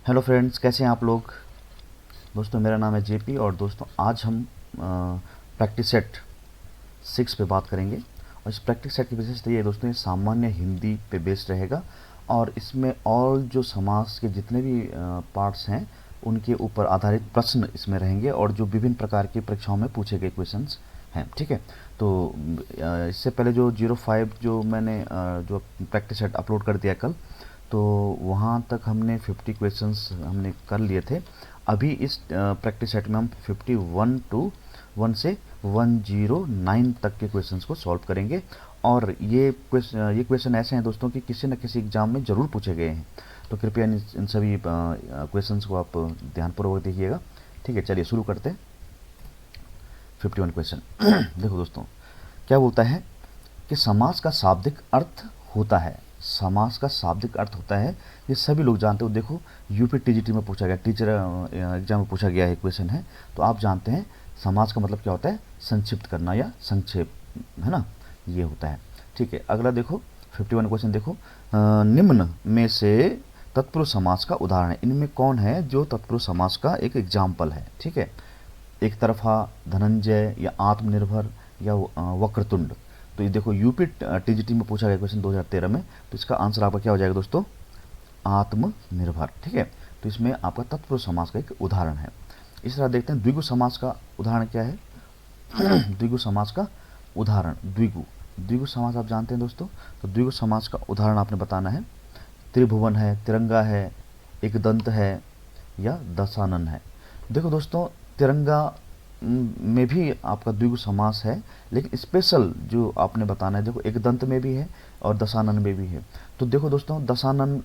Hello friends, कैसे हैं आप लोग। दोस्तों, मेरा नाम है जेपी और दोस्तों आज हम प्रैक्टिस सेट 6 पे बात करेंगे। और इस प्रैक्टिस सेट की विशेषता ये है दोस्तों, ये सामान्य हिंदी पे बेस्ड रहेगा और इसमें और जो समास के जितने भी पार्ट्स हैं उनके ऊपर आधारित प्रश्न इसमें रहेंगे और जो विभिन्न प्रकार की परीक्षाओं में पूछे गए क्वेश्चंस हैं। ठीक है, तो इससे पहले जो 05 जो मैंने जो प्रैक्टिस सेट अपलोड कर दिया कल, तो वहाँ तक हमने 50 क्वेश्चंस हमने कर लिए थे। अभी इस प्रैक्टिस सेट में हम 51 टू 1 से 109 तक के क्वेश्चंस को सॉल्व करेंगे। और ये क्वेश्चन ऐसे हैं दोस्तों कि किसी न किसी एग्जाम में ज़रूर पूछे गए हैं, तो कृपया इन सभी क्वेश्चंस को आप ध्यानपूर्वक देखिएगा। ठीक है, चलिए शुरू करते हैं। 51 क्वेश्चन देखो दोस्तों, क्या बोलता है कि समास का शाब्दिक अर्थ होता है। समास का शाब्दिक अर्थ होता है, ये सभी लोग जानते हो। देखो, यूपी टीजीटी में पूछा गया, टीचर एग्जाम में पूछा गया है, क्वेश्चन है, तो आप जानते हैं समास का मतलब क्या होता है, संक्षिप्त करना या संक्षेप, है ना, ये होता है। ठीक है, अगला देखो 51 क्वेश्चन देखो, निम्न में से तत्पुरुष समास का उदाहरण है। इनमें कौन है जो तत्पुरुष समास का एक एग्जाम्पल है। ठीक है, एक तरफा, धनंजय या आत्मनिर्भर या वक्रतुंड। तो ये देखो, यूपी टीजीटी में पूछा गया क्वेश्चन 2013 में, तो इसका आंसर आपका क्या हो जाएगा दोस्तों, आत्मनिर्भर। ठीक है, तो इसमें आपका तत्पुरुष समास का एक उदाहरण है। इस तरह देखते हैं द्विगु समास का उदाहरण क्या है। द्विगु समास का उदाहरण, द्विगु समास आप जानते हैं दोस्तों। तो द्विगु समास का उदाहरण आपने बताना है। त्रिभुवन है, तिरंगा है, एक दंत है या दशानन है। देखो दोस्तों, तिरंगा में भी आपका द्विगु समास है, लेकिन स्पेशल जो आपने बताना है, देखो एक दंत में भी है और दशानन में भी है। तो देखो दोस्तों, दशानन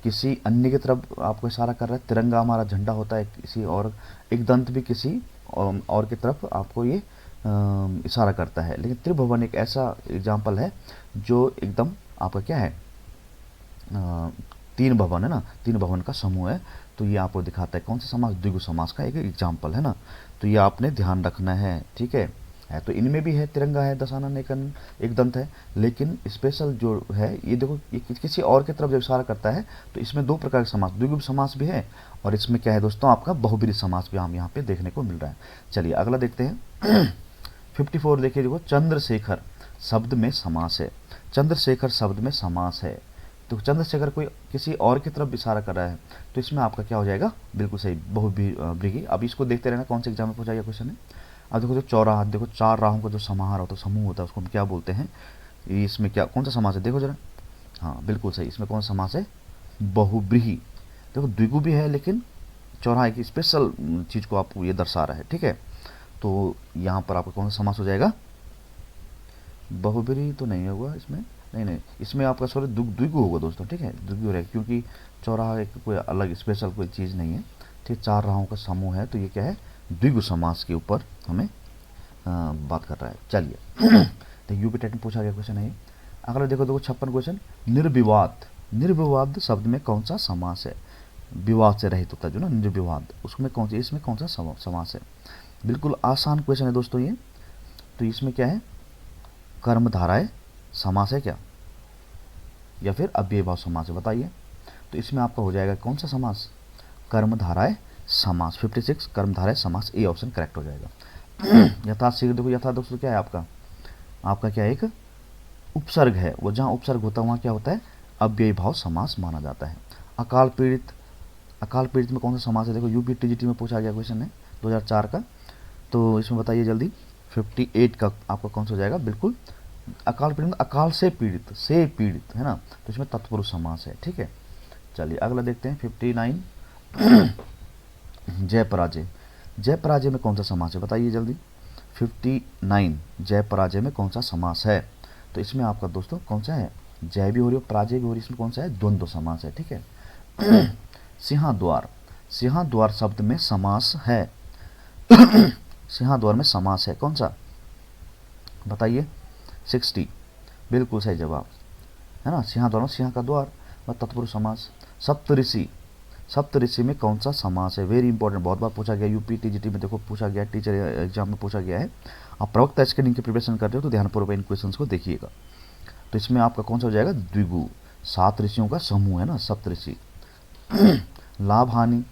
किसी अन्य की तरफ आपको इशारा कर रहा है, तिरंगा हमारा झंडा होता है किसी और, एक दंत भी किसी और की तरफ आपको ये इशारा करता है। लेकिन त्रिभुवन एक ऐसा एग्जाम्पल है जो एकदम आपका क्या है, तीन भवन है ना, तीन भवन का समूह है। तो ये आपको दिखाता है कौन सा समास, द्विगु समास का एक एग्जाम्पल है ना। तो ये आपने ध्यान रखना है। ठीक है, तो इनमें भी है, तिरंगा है, दशानन एक दंत है, लेकिन स्पेशल जो है ये देखो, ये किसी और की तरफ जब इशारा करता है तो इसमें दो प्रकार के समास, द्विगु समास भी है और इसमें क्या है दोस्तों, आपका बहुब्रीहि समास भी हम यहाँ पे देखने को मिल रहा है। चलिए अगला देखते हैं। 54 देखिए, देखो चंद्रशेखर शब्द में समास है। चंद्रशेखर शब्द में समास है, तो चंद्रशेखर कोई किसी और की तरफ इशारा कर रहा है, तो इसमें आपका क्या हो जाएगा, बिल्कुल सही, बहुब्रीहि। अब इसको देखते रहना कौन से एग्जाम में पूछा गया क्वेश्चन है। अब देखो, जो चौराहा, देखो चार राहों का जो समाहार होता है, समूह होता है, उसको हम क्या बोलते हैं। इसमें क्या, कौन सा समास है, देखो जरा। हाँ बिल्कुल सही, इसमें कौन सा समास है, बहुब्रीहि। देखो द्विगु भी है, लेकिन चौराहा की स्पेशल चीज़ को आपको ये दर्शा रहा है। ठीक है, तो यहाँ पर आपका कौन सा समास हो जाएगा, बहुब्रीहि तो नहीं होगा इसमें, नहीं, इसमें आपका सॉरी द्विगु होगा दोस्तों। ठीक है, द्विगु रहेगा, क्योंकि चौराहा एक कोई अलग स्पेशल कोई चीज़ नहीं है। ठीक, चार राहों का समूह है, तो ये क्या है, द्विगु समास के ऊपर हमें बात कर रहा है। चलिए तो यूपी टेट में पूछा गया क्वेश्चन है ये। अगला देखो 56 क्वेश्चन, निर्विवाद। निर्विवाद शब्द में कौन सा समास है, विवाद से रहित होता है जो ना, निर्विवाद, उसमें कौन सा, इसमें कौन सा समास है। बिल्कुल आसान क्वेश्चन है दोस्तों ये। तो इसमें क्या है, कर्मधाराय समास है क्या, या फिर अव्ययीभाव समास है, बताइए। तो इसमें आपका हो जाएगा कौन सा समास, कर्मधाराय समास। 56 कर्मधारय समास, ए ऑप्शन करेक्ट हो जाएगा। यथाशीघ्र देखो, यथा दोस्तों क्या है आपका, आपका क्या है, एक उपसर्ग है, वो जहाँ उपसर्ग होता है वहाँ क्या होता है, अव्ययीभाव समास माना जाता है। अकाल पीड़ित, अकाल पीड़ित में कौन सा समास है, देखो यूपी टीजीटी में पूछा गया क्वेश्चन है 2004 का। तो इसमें बताइए जल्दी, 58 का आपका कौन सा हो जाएगा, बिल्कुल अकाल पीड़ित, अकाल से पीड़ित है ना, तो इसमें तत्पुरुष समास है। ठीक है, चलिए अगला देखते हैं 59। जय पराजय, जय पराजय में कौन सा समास है, बताइए जल्दी। 59 जय पराजय में कौन सा समास है। तो इसमें आपका दोस्तों कौन सा है, जय भी हो रही है, पराजय भी हो रही है, इसमें कौन सा है, द्वंद्व समास है। ठीक है। सिंहाद्वार, सिंहाद्वार शब्द में समास है। सिंहाद्वार में समास है कौन सा, बताइए। 60 बिल्कुल सही जवाब है ना, सिंहाद्वार में सिंह का द्वार व तत्पुरुष समास। सप्तऋषि, सप्तऋषि में कौन सा समास है, वेरी इंपॉर्टेंट, बहुत बार पूछा गया, यूपी टीजीटी में देखो पूछा गया, टीचर एग्जाम में पूछा गया है। आप प्रवक्ता स्क्रीनिंग की प्रिपरेशन कर रहे हो तो ध्यानपूर्वक इन क्वेश्चंस को देखिएगा। तो इसमें आपका कौन सा हो जाएगा, द्विगु, 7 ऋषियों का समूह है ना, सप्तऋषि। लाभ हानि,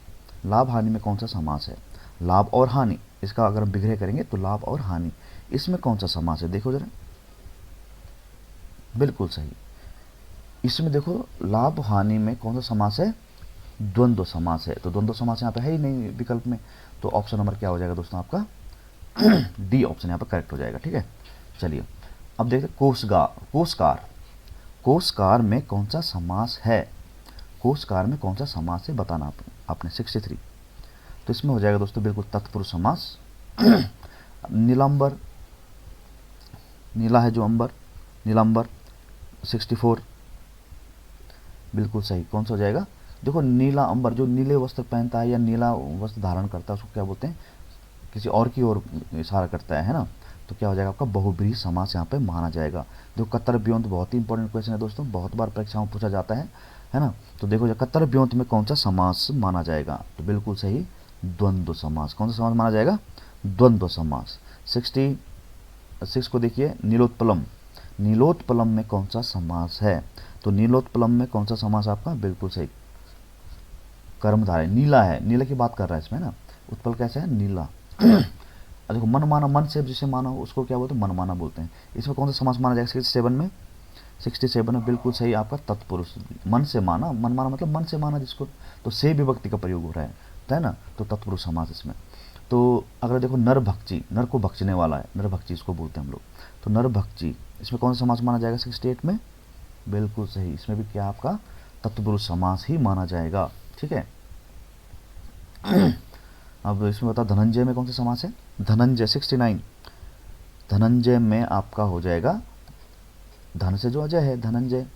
लाभ हानि में कौन सा समास है? लाभ और हानि, इसका अगर हम विग्रह करेंगे तो लाभ और हानि, इसमें कौन सा समास है? देखो जरा, बिल्कुल सही। इसमें देखो लाभ हानि में कौन सा समास है? द्वंद्व समास है। तो द्वंद्व समास यहाँ पे है ही नहीं विकल्प में, तो ऑप्शन नंबर क्या हो जाएगा दोस्तों आपका? डी ऑप्शन यहाँ पर करेक्ट हो जाएगा। ठीक है, चलिए अब देखते हैं कोषगार, कोषकार, कोषकार में कौन सा समास है? कोषकार में कौन सा समास है बताना आपने 63। तो इसमें हो जाएगा दोस्तों बिल्कुल तत्पुरुष समास। नीलांबर, नीला है जो अंबर, नीलांबर 64 बिल्कुल सही। कौन सा हो जाएगा? देखो नीला अंबर जो नीले वस्त्र पहनता है या नीला वस्त्र धारण करता है उसको क्या बोलते हैं? किसी और की ओर इशारा करता है ना, तो क्या हो जाएगा आपका? बहुब्रीहि समास यहाँ पे माना जाएगा। देखो कत्तर ब्योंत बहुत ही इंपॉर्टेंट क्वेश्चन है दोस्तों, बहुत बार परीक्षाओं में पूछा जाता है ना। तो देखो कत्तर ब्योंत में कौन सा समास माना जाएगा? तो बिल्कुल सही, द्वंद्व समास। कौन सा समास माना जाएगा? द्वंद्व समास। 66 को देखिए, नीलोत्पलम, नीलोत्पलम में कौन सा समास है? तो नीलोत्पलम में कौन सा समास आपका? बिल्कुल सही, कर्मधारय। नीला है, नीला की बात कर रहा है इसमें ना, उत्पल कैसे है? नीला। देखो मन माना, मन से जिसे माना उसको क्या बोलते हैं? मन माना बोलते हैं। इसमें कौन सा समास माना जाएगा? 67 में, 67 में बिल्कुल सही आपका तत्पुरुष। मन से माना, मन माना मतलब मन से माना जिसको, तो से विभक्ति का प्रयोग हो रहा है ना, तो तत्पुरुष समास इसमें। तो अगर देखो नर भक्षी, नर को भक्षने वाला है, नर भक्षी इसको बोलते हैं हम लोग, तो नर भक्षी, इसमें कौन सा समास माना जाएगा? 68 में बिल्कुल सही, इसमें भी क्या आपका? तत्पुरुष समास ही माना जाएगा। ठीक है, अब इसमें बताओ धनंजय में कौन सा समास है? धनंजय 69, धनंजय में आपका हो जाएगा, धन से जो अजय है धनंजय,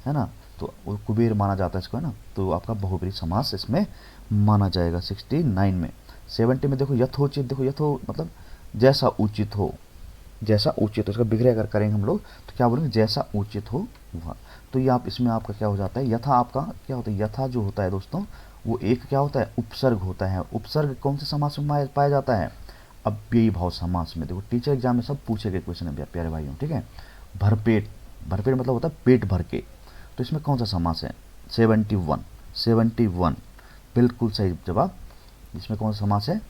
है ना, तो वो कुबेर माना जाता है इसको, है ना, तो आपका बहुब्रीहि समास इसमें माना जाएगा 69 में। 70 में देखो यथोचित, देखो यथो मतलब जैसा उचित हो, जैसा उचित हो, इसका विग्रह अगर करेंगे हम लोग तो क्या बोलेंगे? जैसा उचित हो वह। तो ये आप इसमें आपका क्या हो जाता है? यथा आपका क्या होता है? यथा जो होता है दोस्तों वो एक क्या होता है? उपसर्ग होता है। उपसर्ग कौन से समास में पाया जाता है? अव्ययी भाव समास में। देखो टीचर एग्जाम में सब पूछे गए क्वेश्चन है प्यारे भाइयों। ठीक है, भरपेट, भरपेट मतलब होता है पेट भर के, तो इसमें कौन सा समास है? 71, 71 बिल्कुल सही जवाब। इसमें कौन सा समास है?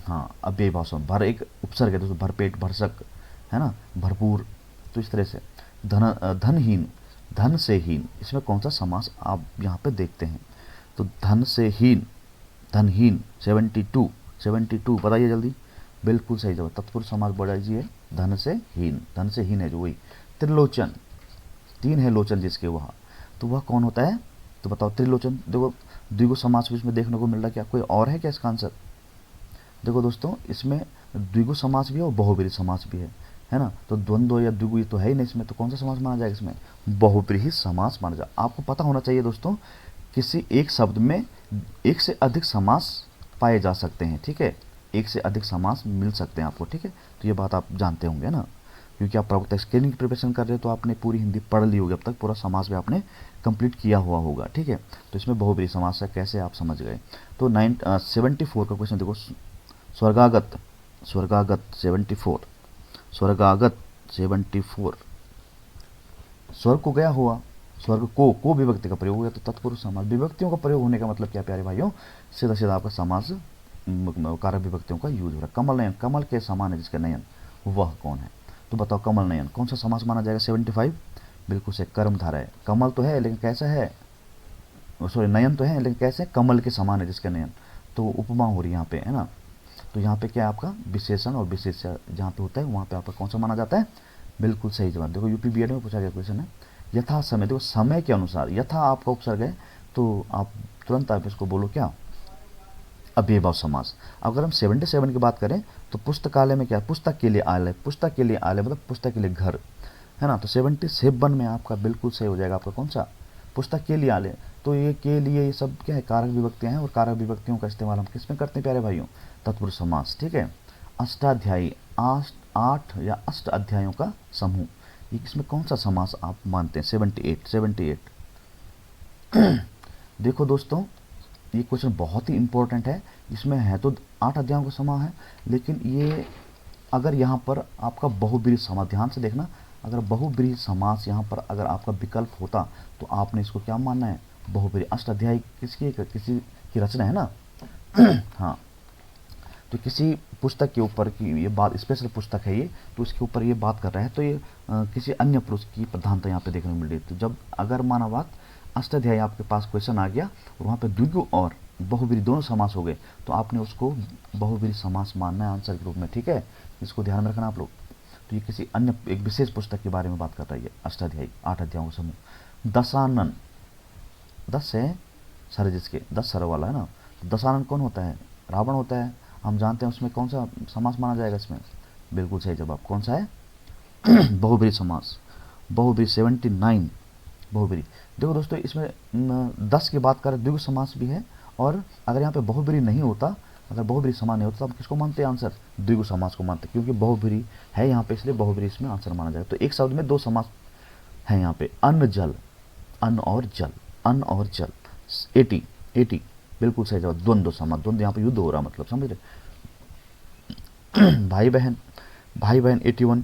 हाँ, अव्ययी भाव समास। भर एक उपसर्ग है दोस्तों, भरपेट, भरसक, है ना, भरपूर, तो इस तरह से। धनहीन, धन से हीन, इसमें कौन सा समास आप यहाँ पे देखते हैं? तो धन से हीन, धनहीन 72, 72 बताइए जल्दी। बिल्कुल सही जवाब, तत्पुरुष समास बढ़ जाइए, धन से हीन, धन से हीन है जो वही। त्रिलोचन, 3 है लोचन जिसके वहाँ, तो वह कौन होता है? तो बताओ त्रिलोचन। देखो द्विगु समास भी इसमें देखने को मिल रहा है, क्या कोई और है क्या इसका आंसर? देखो दोस्तों इसमें द्विगु समास भी है और बहुब्रीहि समास भी है ना, तो द्वंद्व या द्विगु ये तो है ही नहीं इसमें, तो कौन सा समास माना जाएगा इसमें? बहुब्रीहि समास माना जाए। आपको पता होना चाहिए दोस्तों, किसी एक शब्द में एक से अधिक समास पाए जा सकते हैं। ठीक है, एक से अधिक समास मिल सकते हैं आपको। ठीक है, तो ये बात आप जानते होंगे ना, क्योंकि आप प्रवक्ता स्केलिंग की प्रिपरेशन कर रहे हो तो आपने पूरी हिंदी पढ़ ली होगी अब तक, पूरा समास भी आपने कंप्लीट किया हुआ होगा। ठीक है, तो इसमें बहुब्रीहि समास है कैसे आप समझ गए। तो 74 का क्वेश्चन देखो, स्वर्गागत, स्वर्गागत 74, स्वर्गागत 74, स्वर्ग को गया हुआ, स्वर्ग को विभक्ति का प्रयोग हो गया, तो तत्पुरुष समास। विभक्तियों का प्रयोग होने का मतलब क्या प्यारे भाइयों? सीधा सीधा आपका समास कारक विभक्तियों का यूज हो रहा है। कमल नयन, कमल के समान है जिसके नयन, वह कौन है? तो बताओ कमल नयन कौन सा समास माना जाएगा? 75 बिल्कुल से, कर्मधारय है। कमल तो है लेकिन कैसा है? सॉरी, नयन तो है लेकिन कैसे? कमल के समान है जिसके नयन, तो उपमा हो रही है यहाँ पे, है ना। तो यहाँ पे क्या है आपका? विशेषण और विशेष्य जहाँ पे होता है वहाँ पे आपका कौन सा माना जाता है? बिल्कुल सही जवाब। देखो यूपी बीएड में पूछा गया क्वेश्चन है, यथा समय, देखो समय के अनुसार, यथा आपका उपसर्ग है तो आप तुरंत आप इसको बोलो क्या? अव्ययी भाव समास। अगर हम 77 की बात करें तो पुस्तकालय में क्या? पुस्तक के लिए आलय, पुस्तक के लिए आलय मतलब पुस्तक के लिए घर, है ना, तो 77 में आपका बिल्कुल सही हो जाएगा आपका कौन सा? पुस्तक के लिए आलय। तो ये के लिए ये सब क्या है? कारक विभक्तियाँ हैं, और कारक विभक्तियों का इस्तेमाल हम किस में करते हैं प्यारे भाइयों? तत्पुरुष समास। ठीक है, अष्टाध्यायी, 8 या अष्ट अध्यायों का समूह, ये किसमें कौन सा समास आप मानते हैं? 78। देखो दोस्तों ये क्वेश्चन बहुत ही इंपॉर्टेंट है, इसमें है तो 8 अध्यायों का समूह है, लेकिन ये अगर यहाँ पर आपका बहुब्रीहि समास, ध्यान से देखना, अगर बहुब्रीहि समास यहाँ पर अगर आपका विकल्प होता तो आपने इसको क्या मानना है? बहुब्रीहि। अष्टाध्यायी किसकी किसी की रचना है ना। हाँ, तो किसी पुस्तक के ऊपर की ये बात, स्पेशल पुस्तक है ये, तो इसके ऊपर ये बात कर रहा है, तो ये किसी अन्य पुरुष की प्रधानता यहाँ पे देखने को मिल रही है। तो जब अगर माना बात अष्टाध्यायी आपके पास क्वेश्चन आ गया और वहाँ पे द्विगु और बहुब्रीहि दोनों समास हो गए, तो आपने उसको बहुब्रीहि समास मानना है आंसर के रूप में, ठीक है। इसको ध्यान में रखना आप लोग। तो ये किसी अन्य एक विशेष पुस्तक के बारे में बात कर रही है। अष्टाध्यायी 8 अध्यायों का समूह। दशानन, 10 है सर, जिसके 10 सर वाला है ना। तो दशानन कौन होता है? रावण होता है, हम जानते हैं। उसमें कौन सा समास माना जाएगा इसमें? बिल्कुल सही जवाब कौन सा है? बहुब्रीहि समास। बहुब्रीहि 79 बहुब्रीहि। देखो दोस्तों, इसमें 10 की बात करें, द्विगु समास भी है, और अगर यहाँ पे बहुब्रीहि नहीं होता, अगर बहुब्रीहि समास नहीं होता, तो हम किसको मानते हैं आंसर? द्विगु समास को मानते हैं, क्योंकि बहुब्रीहि है यहाँ पे, इसलिए बहुब्रीहि इसमें आंसर माना जाएगा। तो एक शब्द में 2 समास है यहाँ पे। अन्न जल, अन्न और जल, अन्न और जल। 80 बिल्कुल सही जवाब। द्वंद्व समास, द्वंद्व यहाँ पे युद्ध हो रहा, मतलब समझ रहे। भाई बहन, भाई बहन 81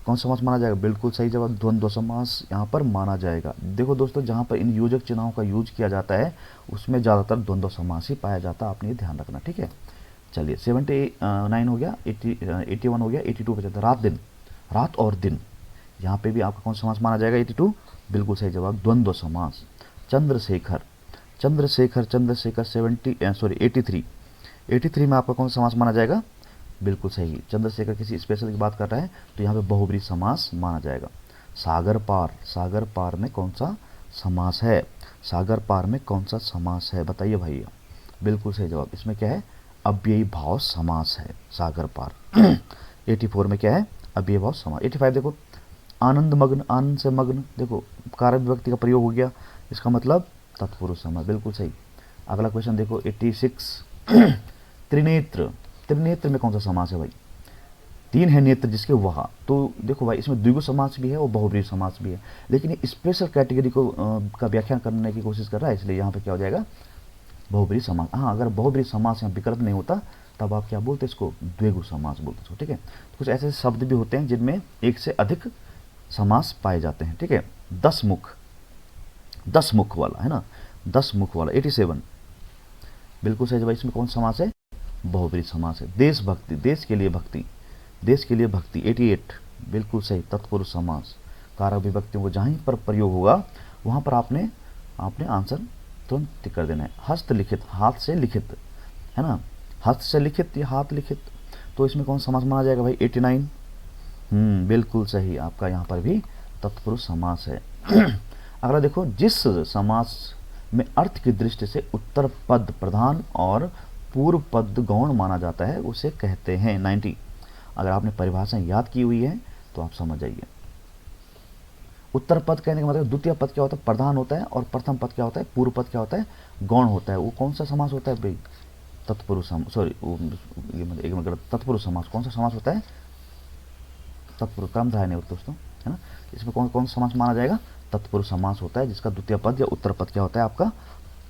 कौन सा समास माना जाएगा? बिल्कुल सही जवाब, द्वंद्व समास यहाँ पर माना जाएगा। देखो दोस्तों, जहाँ पर इन योजक चिन्हों का यूज किया जाता है उसमें ज़्यादातर द्वंद्व समास ही पाया जाता है, आपने ये ध्यान रखना, ठीक है। चलिए 79 हो गया, 81 हो गया, 82 पे चलता है। रात दिन, रात और दिन, यहाँ पे भी आपका कौन सा समास माना जाएगा? 82 बिल्कुल सही जवाब, द्वंद्व समास। चंद्रशेखर, चंद्रशेखर 83 में आपका कौन सा समास माना जाएगा? बिल्कुल सही, चंद्रशेखर किसी स्पेशल की बात कर रहा है, तो यहाँ पे बहुब्रीहि समास माना जाएगा। सागर पार, सागर पार में कौन सा समास है? सागर पार में कौन सा समास है बताइए भैया? बिल्कुल सही जवाब, इसमें क्या है? अव्ययी भाव समास है सागर पार। 84 में क्या है? अव्ययी भाव समास। 85 देखो, आनंद मग्न, आनंद से मग्न, देखो कारक विभक्ति का प्रयोग हो गया, इसका मतलब तत्पुरुष समास, बिल्कुल सही। अगला क्वेश्चन देखो 86 त्रिनेत्र, त्रिनेत्र में कौन सा समास है भाई? 3 है नेत्र जिसके वह, तो देखो भाई इसमें द्विगु समास भी है और बहुब्रीहि समास भी है, लेकिन ये स्पेशल कैटेगरी को का व्याख्या करने की कोशिश कर रहा है, इसलिए यहाँ पे क्या हो जाएगा? बहुब्रीहि समास। हाँ, अगर बहुब्रीहि समास यहाँ विकल्प नहीं होता तब आप क्या बोलते इसको? द्विगु समास बोलते इसको, ठीक है। तो कुछ ऐसे शब्द भी होते हैं जिनमें एक से अधिक समास पाए जाते हैं, ठीक है। 10 मुख, 10 मुख वाला है ना, 10 मुख वाला 87 बिल्कुल सही जवाब, इसमें कौन सा समास है? बहुब्रीहि समास है। देशभक्ति, देश के लिए भक्ति, देश के लिए भक्ति 88 बिल्कुल सही, तत्पुरुष समास। कारक विभक्तियों को जहाँ पर प्रयोग होगा वहाँ पर आपने आंसर तुरंत टिक कर देना है। हस्तलिखित, हाथ से लिखित है ना, हस्त से लिखित या हाथ लिखित, तो इसमें कौन समास माना जाएगा भाई? 89 बिल्कुल सही, आपका यहाँ पर भी तत्पुरुष समास है। अगला देखो, जिस समास में अर्थ की दृष्टि से उत्तर पद प्रधान और पूर्व पद गौण माना जाता है उसे कहते हैं 90। अगर आपने परिभाषा याद की हुई है तो आप समझ जाइए। उत्तर पद कहने का मतलब द्वितीय पद क्या होता है? प्रधान होता है, और प्रथम पद क्या होता है? पूर्व पद क्या होता है? गौण होता है। वो कौन सा समास होता है भाई? तत्पुरुष समास, सॉरी ये मतलब एक मतलब तत्पुरुष समास। कौन सा समास होता है? तत्पुरुष, क्रमधारय नहीं होता दोस्तों, है ना। इसमें कौन कौन सा समास माना जाएगा? तत्पुरुष समास होता है, जिसका द्वितीय पद या उत्तर पद क्या होता है? आपका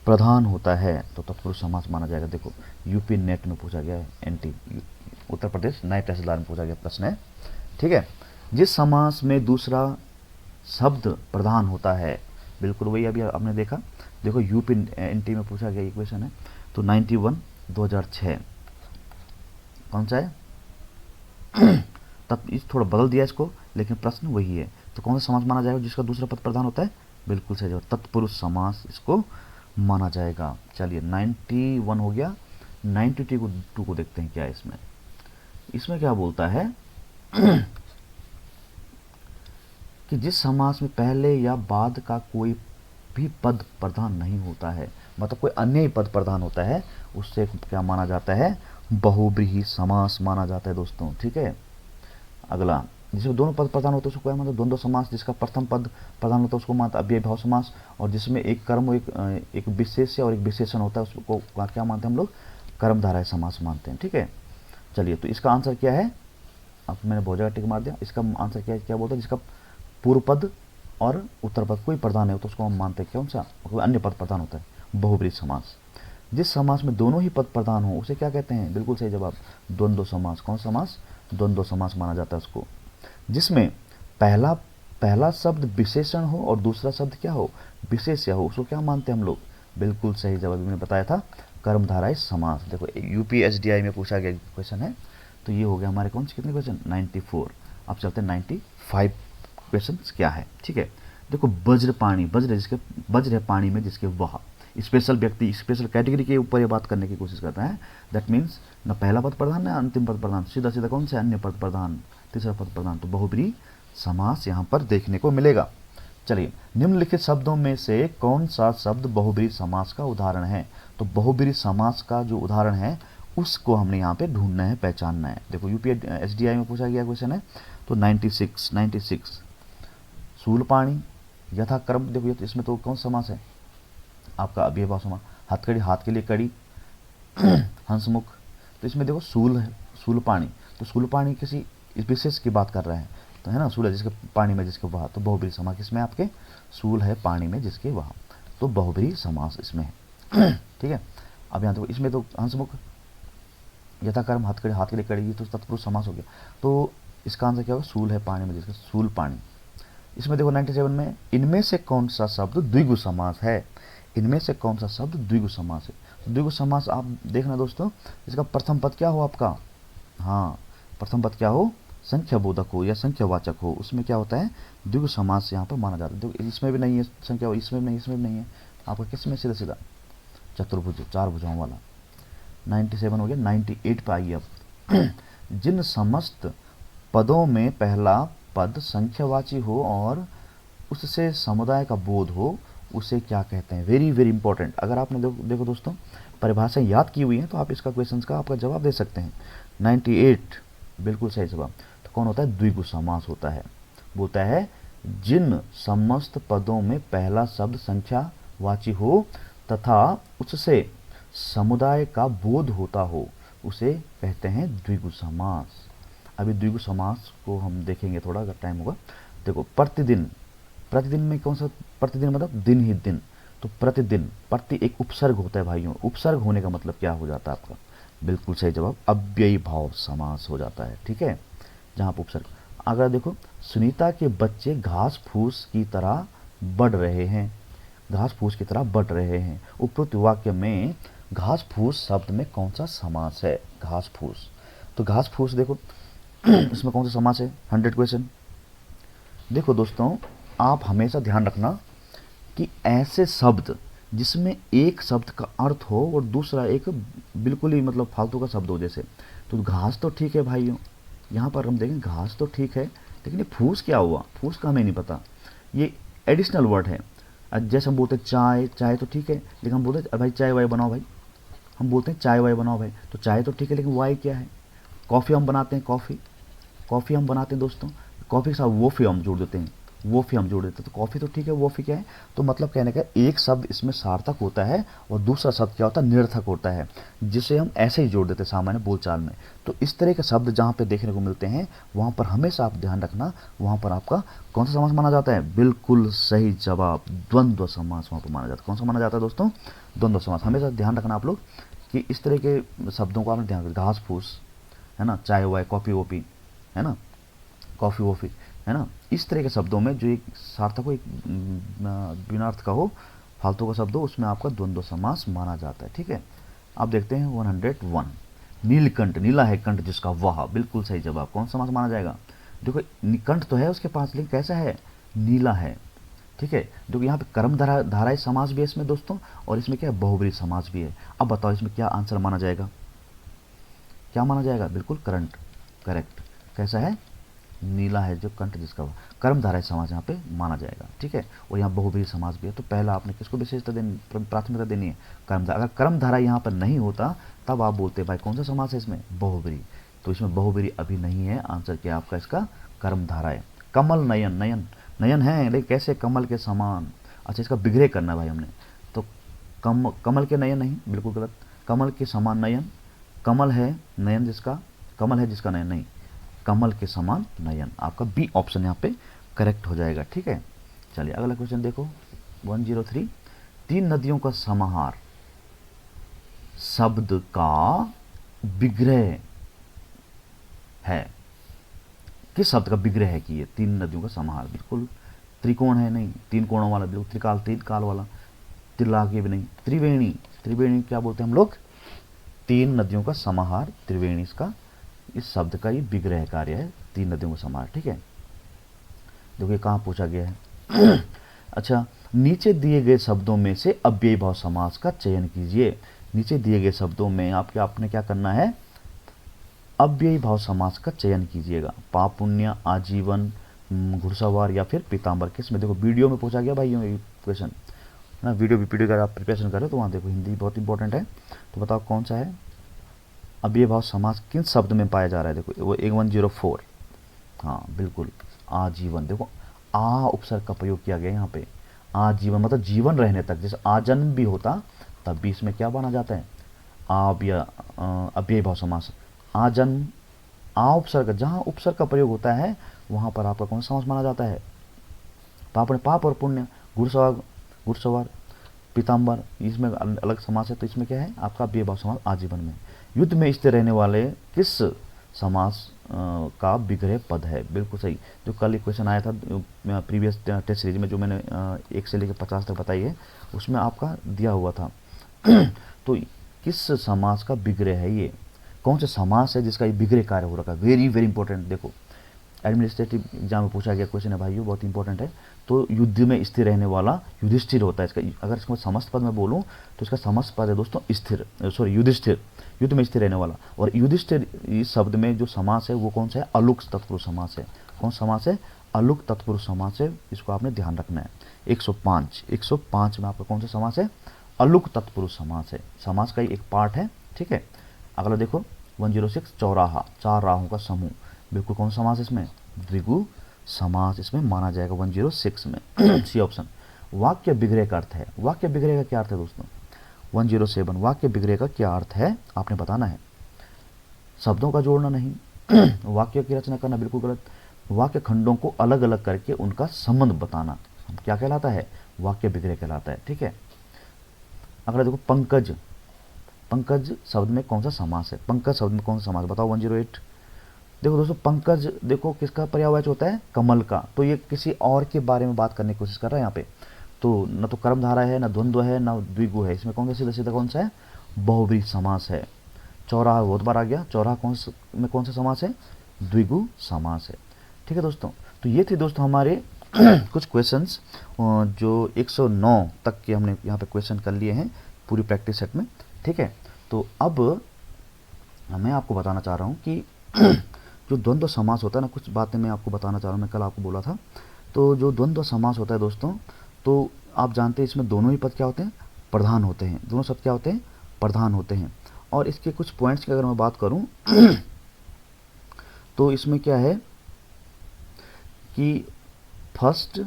प्रधान होता है, तो तत्पुरुष समास माना जाएगा। देखो यूपी नेट में पूछा गया है, एनटी उत्तर प्रदेश नए तहसीलदार में पूछा गया प्रश्न है, ठीक है। जिस समास में दूसरा शब्द प्रधान होता है, बिल्कुल वही अभी आपने देखा। देखो यूपी एनटी में पूछा गया क्वेश्चन है, तो 91 2006 कौन सा है? तब इस थोड़ा बदल दिया इसको, लेकिन प्रश्न वही है। तो कौन सा समास माना जाएगा जिसका दूसरा पद प्रधान होता है? बिल्कुल सही जवाब, तत्पुरुष समास इसको माना जाएगा। चलिए 91 हो गया, 92 को देखते हैं क्या है इसमें। इसमें क्या बोलता है कि जिस समास में पहले या बाद का कोई भी पद प्रधान नहीं होता है, मतलब कोई अन्य ही पद प्रधान होता है, उससे क्या माना जाता है? बहुब्रीहि समास माना जाता है दोस्तों, ठीक है। अगला, जिसमें दोनों पद प्रधान होते हैं उसको क्या मानते हैं? द्वंद्व समास। जिसका प्रथम पद प्रधान होता है उसको मानते हैं अव्ययी भाव समास, और जिसमें एक कर्म एक विशेष्य और एक विशेषण होता है उसको क्या मानते हैं हम लोग? कर्मधारय समास मानते हैं, ठीक है। चलिए, तो इसका आंसर क्या है? अब मैंने बहुत जगह टिक मार दिया। इसका आंसर क्या है? क्या बोलता है? जिसका पूर्व पद और उत्तर पद कोई प्रधान है तो उसको हम मानते हैं कौन सा? कोई अन्य पद प्रधान होता है, बहुब्रीहि समास। जिस समास में दोनों ही पद प्रधान हो उसे क्या कहते हैं? बिल्कुल सही जवाब, द्वंद्व समास। कौन समास? द्वंद्व समास माना जाता है उसको। जिसमें पहला शब्द विशेषण हो और दूसरा शब्द क्या हो? विशेष्य हो उसको क्या मानते हैं हम लोग? बिल्कुल सही जवाब मैंने बताया था, कर्मधारय समास। देखो यूपीएसडीआई में पूछा गया क्वेश्चन है। तो ये हो गया हमारे कौन से कितने क्वेश्चन? 94। अब चलते हैं 95 क्वेश्चन क्या है, ठीक है। देखो वज्र पानी, वज्र है पानी में जिसके वह, स्पेशल व्यक्ति स्पेशल कैटेगरी के ऊपर ये बात करने की कोशिश करता है। दैट मीन्स न पहला पद प्रधान न अंतिम पद प्रधान, सीधा सीधा कौन से अन्य पद प्रधान, तीसरा पद प्रधान। तो बहुब्रीहि समास यहाँ पर देखने को मिलेगा। चलिए, निम्नलिखित शब्दों में से कौन सा शब्द बहुब्रीहि समास का उदाहरण है? तो बहुब्रीहि समास का जो उदाहरण है उसको हमने यहाँ पे ढूंढना है, पहचानना है। देखो यूपीएसडीआई में पूछा गया क्वेश्चन है। तो 96 शूलपाणी, यथाक्रम। देखो इसमें तो कौन सा समास है आपका? अव्ययभाव समास। हथकड़ी, हाथ के लिए कड़ी, हंसमुख। तो इसमें देखो शूल है, शूलपाणी। तो शूलपाणी किसी विशेष की बात कर रहा है, तो है ना, शूल है जिसके पानी में जिसके वह। तो बहुब्रीहि समास किसमें आपके? शूल है पानी में जिसके वह, तो बहुब्रीहि समास इसमें है। ठीक है। अब यहाँ देखो इसमें तो हंसमुख, यथाक्रम, हथकड़ी, हाथ के लिए कड़ी, ये तो तत्पुरुष समास हो गया। तो इसका आंसर क्या होगा? शूल है पानी में जिसके, शूल पाणी। इसमें देखो 97 में, इनमें से कौन सा शब्द द्विगु समास है? इनमें से कौन सा शब्द द्विगु समास है? तो द्विगु समास आप देखना दोस्तों, इसका प्रथम पद क्या हो आपका? हाँ, प्रथम पद क्या हो? संख्या बोधक हो या संख्यावाचक हो, उसमें क्या होता है? द्विगु समास यहाँ पर माना जाता है। देखो इसमें भी नहीं है संख्या, इसमें भी नहीं, इसमें भी नहीं है। आपका किसमें? सीधा सीधा चतुर्भुज, चार भुजाओं वाला। 97 हो गया। 98 पे आइए अब। जिन समस्त पदों में पहला पद संख्यावाची हो और उससे समुदाय का बोध हो, उसे क्या कहते हैं? Very very important. अगर आपने देखो दोस्तों परिभाषाएं याद की हुई हैं तो आप इसका क्वेश्चन का आपका जवाब दे सकते हैं। 98 बिल्कुल सही जवाब। तो कौन होता है? द्विगु समास होता है। बोलता है जिन समस्त पदों में पहला शब्द संख्यावाची हो तथा उससे समुदाय का बोध होता हो, उसे कहते हैं द्विगु समास। अभी द्विगु समास को हम देखेंगे थोड़ा अगर टाइम होगा। देखो प्रतिदिन, प्रतिदिन में कौन सा? प्रतिदिन मतलब दिन ही दिन। तो प्रतिदिन, प्रति एक उपसर्ग होता है भाइयों। उपसर्ग होने का मतलब क्या हो जाता है आपका? बिल्कुल सही जवाब, अव्ययी भाव समास हो जाता है। ठीक है, जहाँ पर उपसर्ग। अगर देखो सुनीता के बच्चे घास फूस की तरह बढ़ रहे हैं, घास फूस की तरह बढ़ रहे हैं। उपरोक्त वाक्य में घास फूस शब्द में कौन सा समास है? घास फूस। तो घास फूस देखो इसमें कौन सा समास है? 100 क्वेश्चन। देखो दोस्तों आप हमेशा ध्यान रखना कि ऐसे शब्द जिसमें एक शब्द का अर्थ हो और दूसरा एक बिल्कुल ही मतलब फालतू का शब्द हो, जैसे तो घास तो ठीक है भाइयों, यहाँ पर हम देखें घास तो ठीक है, लेकिन ये फूस क्या हुआ? फूस का हमें नहीं पता, ये एडिशनल वर्ड है। जैसे हम बोलते हैं चाय, चाय तो ठीक है, लेकिन हम बोलते हैं भाई चाय वाय बनाओ भाई, हम बोलते हैं चाय वाय बनाओ भाई, तो चाय तो ठीक है लेकिन वाई क्या है? कॉफ़ी हम बनाते हैं, कॉफ़ी, कॉफ़ी हम बनाते हैं दोस्तों, कॉफ़ी के साथ वोफ़ी हम जोड़ देते हैं, वोफ़ी हम जोड़ देते हैं, तो कॉफ़ी तो ठीक है, वोफ़ी क्या है? तो मतलब कहने का एक शब्द इसमें सार्थक होता है और दूसरा शब्द क्या होता है? निरर्थक होता है, जिसे हम ऐसे ही जोड़ देते हैं सामान्य बोलचाल में। तो इस तरह के शब्द जहाँ पे देखने को मिलते हैं वहाँ पर हमेशा आप ध्यान रखना, वहाँ पर आपका कौन सा समास माना जाता है? बिल्कुल सही जवाब, द्वंद्व समास वहाँ पर माना जाता है। कौन सा माना जाता है दोस्तों? द्वंद्व समास। हमेशा ध्यान रखना आप लोग कि इस तरह के शब्दों को आपने ध्यान रखना। घास फूस है ना, चाय वाय, कॉफ़ी वॉफ़ी है ना, कॉफ़ी वॉफ़ी है ना, इस तरह के शब्दों में जो एक सार्थक हो, एक बिना अर्थ का हो, फालतू का शब्द हो, उसमें आपका द्वंद्व समास माना जाता है। ठीक है, आप देखते हैं 101 नीलकंठ, नीला है कंठ जिसका वह, बिल्कुल सही जवाब। कौन सा समास माना जाएगा? देखो कंठ तो है उसके पास, लेकिन कैसा है? नीला है। ठीक है, जो यहाँ पे कर्म धाराई समास भी है इसमें दोस्तों, और इसमें क्या है? बहुब्रीहि समास भी है। अब बताओ इसमें क्या आंसर माना जाएगा? क्या माना जाएगा? बिल्कुल करंट, करेक्ट। कैसा है? नीला है जो कंठ जिसका, कर्मधारय समास यहाँ पे माना जाएगा। ठीक है, और यहाँ बहुब्रीहि समास भी है। तो पहला आपने किसको विशेषता देनी, प्राथमिकता देनी है? कर्मधारय। अगर कर्मधारय यहाँ पर नहीं होता तब आप बोलते भाई कौन सा समास है इसमें? बहुब्रीहि। तो इसमें बहुब्रीहि अभी नहीं है, आंसर क्या आपका इसका? कर्मधारय। कमल नयन, नयन नयन है लेकिन कैसे? कमल के समान। अच्छा, इसका विग्रह करना है भाई हमने, तो कमल के नयन नहीं, बिल्कुल गलत। कमल के समान नयन, कमल है नयन जिसका, कमल है जिसका नयन नहीं, कमल के समान नयन। आपका बी ऑप्शन यहाँ पे करेक्ट हो जाएगा। ठीक है, चलिए अगला क्वेश्चन देखो 103 तीन नदियों का समाहार शब्द का विग्रह है। किस शब्द का विग्रह है कि ये तीन नदियों का समाहार? बिल्कुल त्रिकोण है नहीं, तीन कोणों वाला, बिल्कुल त्रिकाल, तीन काल वाला, त्रिलाकी भी नहीं, त्रिवेणी, त्रिवेणी क्या बोलते हैं हम लोग, तीन नदियों का समाहार, त्रिवेणी इसका, इस शब्द का ये विग्रह कार्य है, तीन नदियों का समाहार। ठीक है, देखिए कहाँ पूछा गया है। अच्छा, नीचे दिए गए शब्दों में से अव्ययी भाव समास का चयन कीजिए। नीचे दिए गए शब्दों में आपने क्या करना है, अव्ययी भाव समास का चयन कीजिएगा। पाप पुण्य, आजीवन, घुड़सवार या फिर पीताम्बर। किसमें देखो वीडियो में पूछा गया भाई ये क्वेश्चन ना, वीडियो अगर आप प्रिपरेशन करें तो वहाँ देखो, हिंदी बहुत इंपॉर्टेंट है। तो बताओ कौन सा है, अव्ययी भाव समास किन शब्द में पाया जा रहा है, देखो वो 1104, हाँ बिल्कुल, आजीवन। देखो आ उपसर्ग का प्रयोग किया गया यहाँ पे, आजीवन मतलब जीवन रहने तक, जैसे आजन्म भी होता तब भी इसमें क्या माना जाता है, अव्ययी भाव समास। आजन्म, आ उपसर्ग, जहाँ उपसर्ग का प्रयोग होता है वहाँ पर आपका कौन सा समास माना जाता है, पाप और पुण्य, घुड़सवार, पीताम्बर, इसमें अलग समास है। तो इसमें क्या है आपका अव्ययी भाव समास आजीवन में। युद्ध में स्थिर रहने वाले किस समास का विग्रह पद है, बिल्कुल सही। जो कल एक क्वेश्चन आया था प्रीवियस टेस्ट सीरीज में, जो मैंने 1 से लेकर 50 तक बताई है, उसमें आपका दिया हुआ था। तो किस समास का विग्रह है ये, कौन सा समास है जिसका ये विग्रह कार्य हो रखा है, वेरी वेरी इंपॉर्टेंट। देखो एडमिनिस्ट्रेटिव एग्जाम में पूछा गया क्वेश्चन है भाइयों, बहुत इंपॉर्टेंट है। तो युद्ध में स्थिर रहने वाला युधिष्ठिर होता है इसका, अगर इसको समस्त पद में बोलूँ तो इसका समस्त पद है दोस्तों स्थिर, सॉरी युधिष्ठिर, युद्ध में स्थिर रहने वाला। और युधिष्ठिर इस शब्द में जो समास है वो कौन सा है, अलुक तत्पुरुष समास है। कौन समास है, अलुक तत्पुरुष समास है, इसको आपने ध्यान रखना है। 105 में आपका कौन सा समास है, अलुक तत्पुरुष समास है, समास का ही एक पार्ट है। ठीक है, अगला देखो 106, चौराहा, चार राहों का समूह, बिल्कुल कौन सा समास है इसमें, द्विगु समास इसमें माना जाएगा 106 में। C option. वाक्य विग्रह का अर्थ है, वाक्य विग्रह का क्या अर्थ है दोस्तों, 107, वाक्य विग्रह का क्या अर्थ है आपने बताना है, शब्दों का जोड़ना नहीं। वाक्य की रचना करना बिल्कुल गलत, वाक्य खंडों को अलग अलग करके उनका संबंध बताना क्या कहलाता है, वाक्य विग्रह कहलाता है। ठीक है, अगला देखो पंकज, पंकज शब्द में कौन सा समास है, पंकज शब्द में कौन सा समास बताओ 108। देखो दोस्तों पंकज देखो किसका पर्यायवाची होता है, कमल का। तो ये किसी और के बारे में बात करने की कोशिश कर रहा है यहाँ पे। तो न तो कर्मधारा है, न द्वंद्व है, न द्विगु है, इसमें कौन सा सीधा सीधा कौन सा है, बहुब्रीहि समास है। चौराहा बहुत बार आ गया, चौराहा कौन सा समास है, द्विगु समास है। ठीक है दोस्तों, तो ये थे दोस्तों हमारे कुछ क्वेश्चंस जो 109 तक के हमने यहाँ पे क्वेश्चन कर लिए हैं पूरी प्रैक्टिस सेट में। ठीक है, तो अब मैं आपको बताना चाह रहा हूँ कि जो द्वंद्व समास होता है ना, कुछ बातें मैं आपको बताना चाह रहा हूँ, मैं कल आपको बोला था। तो जो द्वंद्व समास होता है दोस्तों, तो आप जानते हैं इसमें दोनों ही पद क्या होते हैं, प्रधान होते हैं, दोनों शब्द क्या होते हैं, प्रधान होते हैं। और इसके कुछ पॉइंट्स की अगर मैं बात करूं तो इसमें क्या है कि फर्स्ट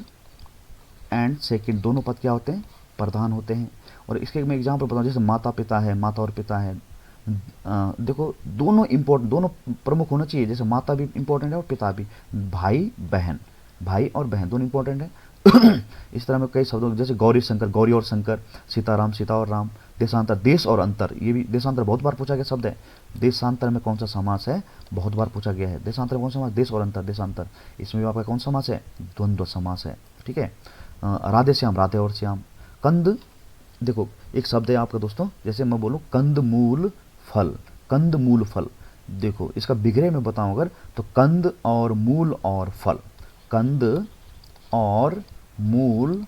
एंड सेकंड दोनों पद क्या होते हैं, प्रधान होते हैं। और इसके मैं एग्जांपल बताऊं, जैसे माता पिता है, माता और पिता है, देखो दोनों इम्पोर्टेंट, दोनों प्रमुख होना चाहिए, जैसे माता भी इम्पोर्टेंट है और पिता भी, भाई बहन, भाई और बहन दोनों इम्पोर्टेंट है। इस तरह में कई शब्दों जैसे गौरी शंकर, गौरी और शंकर, सीताराम, सीता और राम, देशांतर, देश और अंतर, ये भी देशांतर बहुत बार पूछा गया शब्द है। देशांतर में कौन सा समास है, बहुत बार पूछा गया है। देशांतर में कौन सा समास, देश और अंतर, देशांतर, इसमें भी आपका कौन समास है, द्वंद्व समास है। ठीक है, राधे श्याम, राधे और श्याम। कंद, देखो एक शब्द है आपका दोस्तों, जैसे मैं बोलूँ कंद मूल फल, कंद मूल फल, देखो इसका विग्रह में बताऊं अगर, तो कंद और मूल और फल, कंद और मूल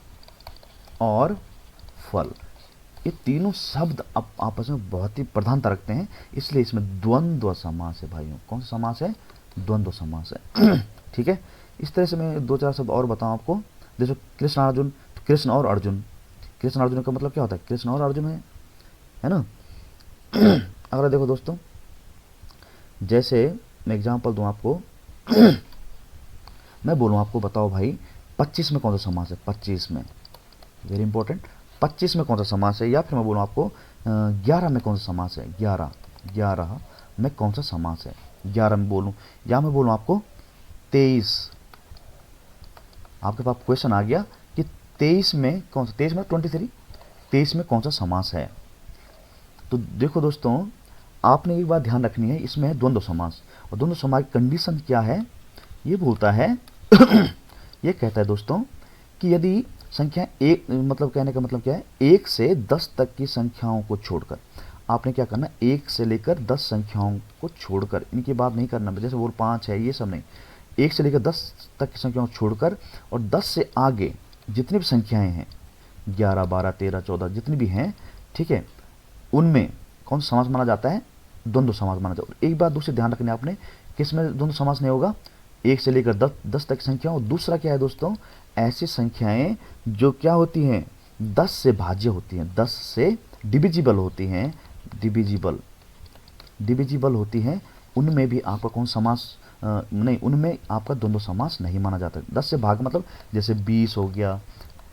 और फल, ये तीनों शब्द आपस में बहुत ही प्रधानता रखते हैं, इसलिए इसमें द्वंद्व समास है भाइयों। कौन सा समास है, द्वंद्व समास है। ठीक है, इस तरह से मैं दो चार शब्द और बताऊं आपको। जैसे कृष्ण अर्जुन, कृष्ण और अर्जुन, कृष्ण अर्जुन का मतलब क्या होता है, कृष्ण और अर्जुन है ना। अगर देखो दोस्तों, जैसे मैं एग्जांपल दूं आपको, मैं बोलूं आपको बताओ भाई 25 में कौन सा समास है, 25 में, वेरी इंपॉर्टेंट, 25 में कौन सा समास है, या फिर मैं बोलूं आपको 11 में कौन सा समास है, 11 में कौन सा समास है, 11 में बोलूं, या मैं बोलूं आपको 23, आपके पास क्वेश्चन आ गया कि 23 में कौन सा, 23 में 23, 23 में कौन सा समास है। तो देखो दोस्तों आपने एक बात ध्यान रखनी है, इसमें है द्वंद्व समास, और द्वंद्व समास की कंडीशन क्या है, ये बोलता है ये कहता है दोस्तों कि यदि संख्या एक, मतलब कहने का मतलब क्या है, 1 से 10 तक की संख्याओं को छोड़कर आपने क्या करना, 1 से लेकर 10 संख्याओं को छोड़कर, इनकी बात नहीं करना, जैसे बोल 5 है ये सब नहीं, 1 से लेकर 10 तक की संख्याओं को छोड़कर और 10 से आगे जितनी भी संख्याएं हैं, 11, 12, 13, 14 जितनी भी हैं, ठीक है, उनमें कौन सा समास माना जाता है, द्वंद्व समास माना जाता है। एक बात दूसरी ध्यान रखनी आपने, किस में द्वंद्व समास नहीं होगा, 1 से लेकर 10 तक की संख्या। और दूसरा क्या है दोस्तों, ऐसी संख्याएं जो क्या होती हैं, 10 से भाज्य होती हैं, 10 से डिविजिबल होती हैं, डिविजिबल होती हैं, उनमें भी आपका कौन समास नहीं, उनमें आपका द्वंद्व समास नहीं माना जाता। 10 से भाग मतलब जैसे 20 हो गया,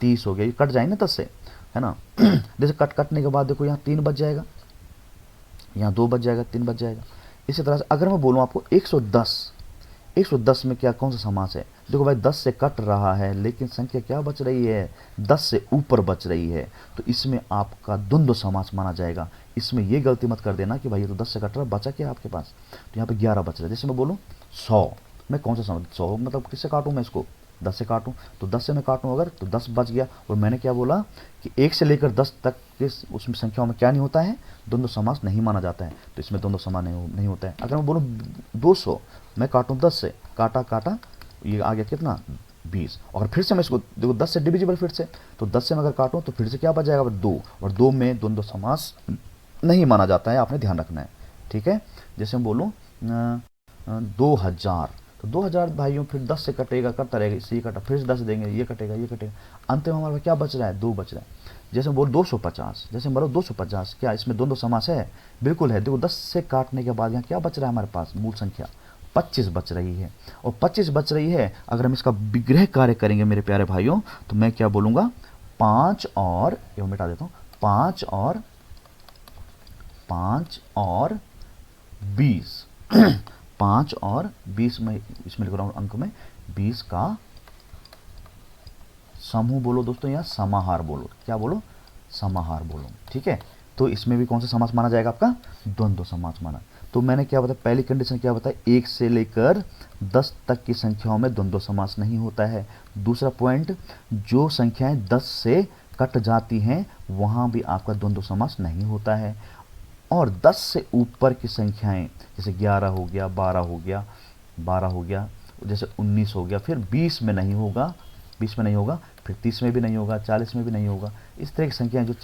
30 हो गया, ये कट जाएंगे 10 से, है ना। जैसे कटने के बाद देखो यहाँ 3 बच जाएगा, यहाँ 2 बच जाएगा, 3 बच जाएगा। इसी तरह से अगर मैं बोलूँ आपको 110 में क्या कौन सा समास है, देखो भाई 10 से कट रहा है लेकिन संख्या क्या बच रही है, 10 से ऊपर बच रही है, तो इसमें आपका द्वंद्व समास माना जाएगा। इसमें ये गलती मत कर देना कि भाई ये तो 10 से कट रहा है, बचा क्या आपके पास, तो यहाँ पे 11 बच रहा है। जैसे मैं बोलूँ 100, मैं कौन सा समास, 100 मतलब किससे काटूँ मैं इसको, 10 से काटूँ, तो 10 से मैं काटूँ अगर तो 10 बच गया। और मैंने क्या बोला कि 1 से लेकर 10 तक के उसमें संख्याओं में क्या नहीं होता है, द्वंद्व समास नहीं माना जाता है, तो इसमें द्वंद्व समास नहीं होता है। अगर मैं बोलूँ 200, मैं काटूँ 10 से, काटा, ये आ गया कितना, 20, और फिर से मैं इसको देखो 10 से डिविजिबल फिर से, तो 10 से मैं अगर काटूँ तो फिर से क्या बच जाएगा, 2, और 2 में द्वंद्व समास नहीं माना जाता है, आपने ध्यान रखना है, ठीक है। जैसे मैं बोलूँ 2000, तो 2000 भाइयों फिर 10 से कटेगा, करता रहेगा, इससे ये कटा, फिर से 10 देंगे, ये कटेगा, अंत में हमारे क्या बच रहा है, 2 बच रहा है। जैसे बोल 250, जैसे बोलो 250, क्या इसमें द्वंद्व समास है, बिल्कुल है। देखो 10 से काटने के बाद यहाँ क्या बच रहा है हमारे पास, मूल संख्या 25 बच रही है, और 25 बच रही है। अगर हम इसका विग्रह कार्य करेंगे मेरे प्यारे भाइयों, तो मैं क्या बोलूँगा, 5 और, ये मिटा देता हूँ, 5 और 20 5 और 20 में इसमें लिख रहा हूँ अंक में, 20 का समूह बोलो दोस्तों, या समाहार बोलो, क्या बोलो, समाहार बोलो, ठीक है। तो इसमें भी कौन सा समास माना जाएगा आपका, द्वंद्व समास माना। तो मैंने क्या बताया, पहली कंडीशन क्या बताया, 1 से लेकर 10 तक की संख्याओं में द्वंद्व समास नहीं होता है। दूसरा पॉइंट, जो संख्याएं 10 से कट जाती हैं वहां भी आपका द्वंद्व समास नहीं होता है। और 10 से ऊपर की संख्याएं जैसे 11 हो गया, 12 हो गया, जैसे 19 हो गया, फिर 20 में नहीं होगा, फिर 30 में भी नहीं होगा, 40 में भी नहीं होगा। इस तरह की संख्याएं जो